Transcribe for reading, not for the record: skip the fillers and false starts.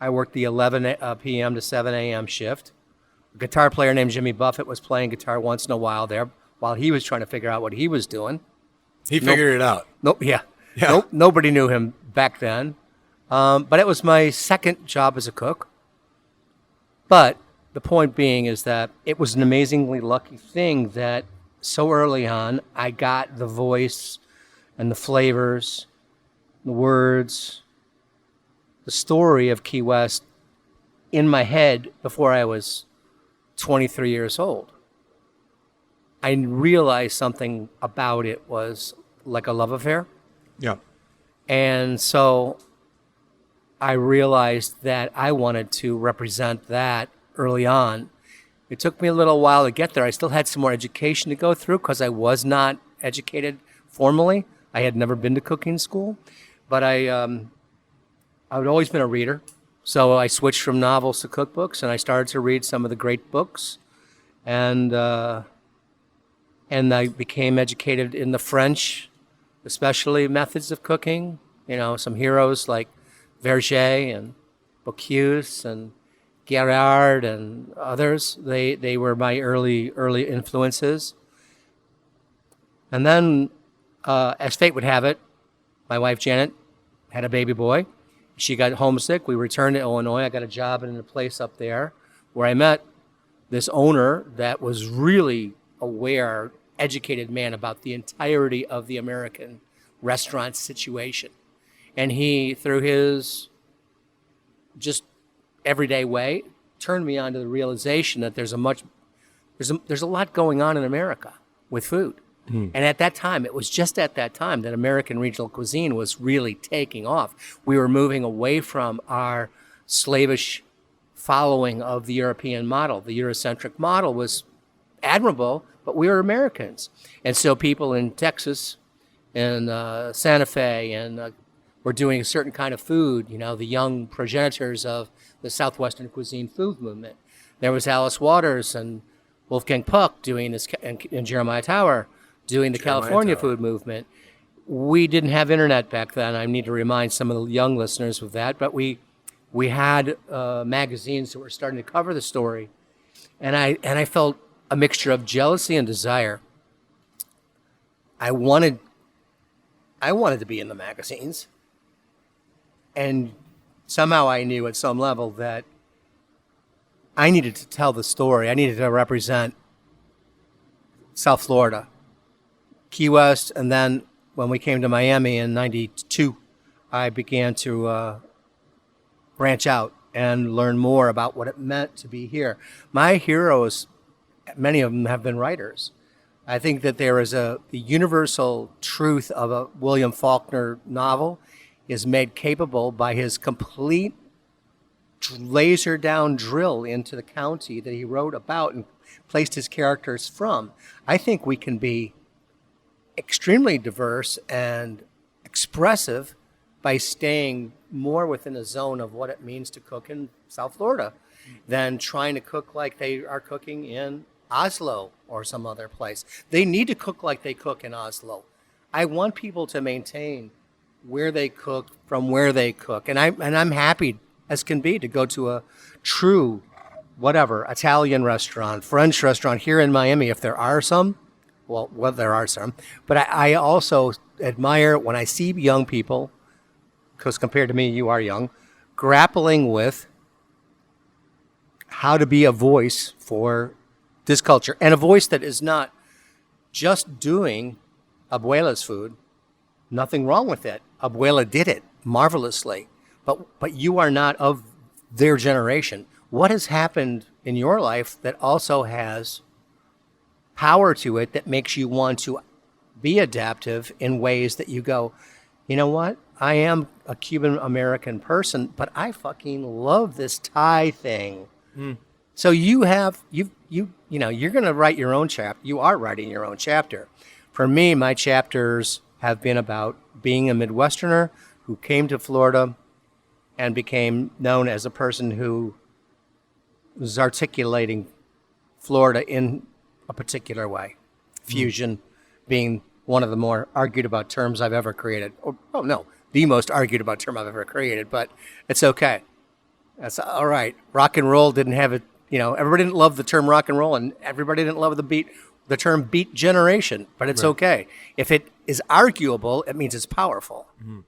I worked the 11 p.m. to 7 a.m. shift. A guitar player named Jimmy Buffett was playing guitar once in a while there while he was trying to figure out what he was doing. He figured it out. Nope, yeah. Nope, nobody knew him back then. But it was my second job as a cook. But the point being is that it was an amazingly lucky thing that so early on I got the voice and the flavors, the words, the story of Key West in my head before I was 23 years old. I realized something about it was like a love affair. Yeah. And so I realized that I wanted to represent that early on. It took me a little while to get there. I still had some more education to go through because I was not educated formally. I had never been to cooking school, but I had always been a reader. So I switched from novels to cookbooks, and I started to read some of the great books, and I became educated in the French, especially methods of cooking. You know, some heroes like Verger and Bocuse and Gerard and others. They were my early influences. And then, as fate would have it, my wife Janet had a baby boy. She got homesick. We returned to Illinois. I got a job in a place up there where I met this owner that was really aware, educated man about the entirety of the American restaurant situation. And he, through his just everyday way, turned me on to the realization that there's a lot going on in America with food. And at that time, it was just at that time that American regional cuisine was really taking off. We were moving away from our slavish following of the European model. The Eurocentric model was admirable, but we were Americans. And so people in Texas and Santa Fe and were doing a certain kind of food, you know, the young progenitors of the Southwestern cuisine food movement. There was Alice Waters and Wolfgang Puck doing this, and Jeremiah Tower doing the California food movement. We didn't have internet back then. I need to remind some of the young listeners of that, but we had magazines that were starting to cover the story, and I felt a mixture of jealousy and desire. I wanted to be in the magazines, and somehow I knew at some level that I needed to tell the story. I needed to represent South Florida, Key West, and then when we came to Miami in '92, I began to branch out and learn more about what it meant to be here. My heroes, many of them have been writers. I think that there is the universal truth of a William Faulkner novel is made capable by his complete laser down drill into the county that he wrote about and placed his characters from. I think we can be extremely diverse and expressive by staying more within a zone of what it means to cook in South Florida than trying to cook like they are cooking in Oslo or some other place. They need to cook like they cook in Oslo. I want people to maintain where they cook from where they cook. And I'm happy as can be to go to a true, whatever, Italian restaurant, French restaurant here in Miami, if there are some. Well, there are some. But I also admire when I see young people, because compared to me, you are young, grappling with how to be a voice for this culture. And a voice that is not just doing Abuela's food. Nothing wrong with it. Abuela did it marvelously. But you are not of their generation. What has happened in your life that also has power to it that makes you want to be adaptive in ways that you go, you know what? I am a Cuban American person, but I fucking love this Thai thing. So you're going to write your own chapter. You are writing your own chapter. For me, my chapters have been about being a Midwesterner who came to Florida and became known as a person who was articulating Florida in a particular way. Fusion being one of the more argued about terms I've ever created. The most argued about term I've ever created, but it's okay. That's all right. Rock and roll didn't have it. Everybody didn't love the term rock and roll, and everybody didn't love the term beat generation. But it's okay if it is arguable. It means it's powerful. Mm-hmm.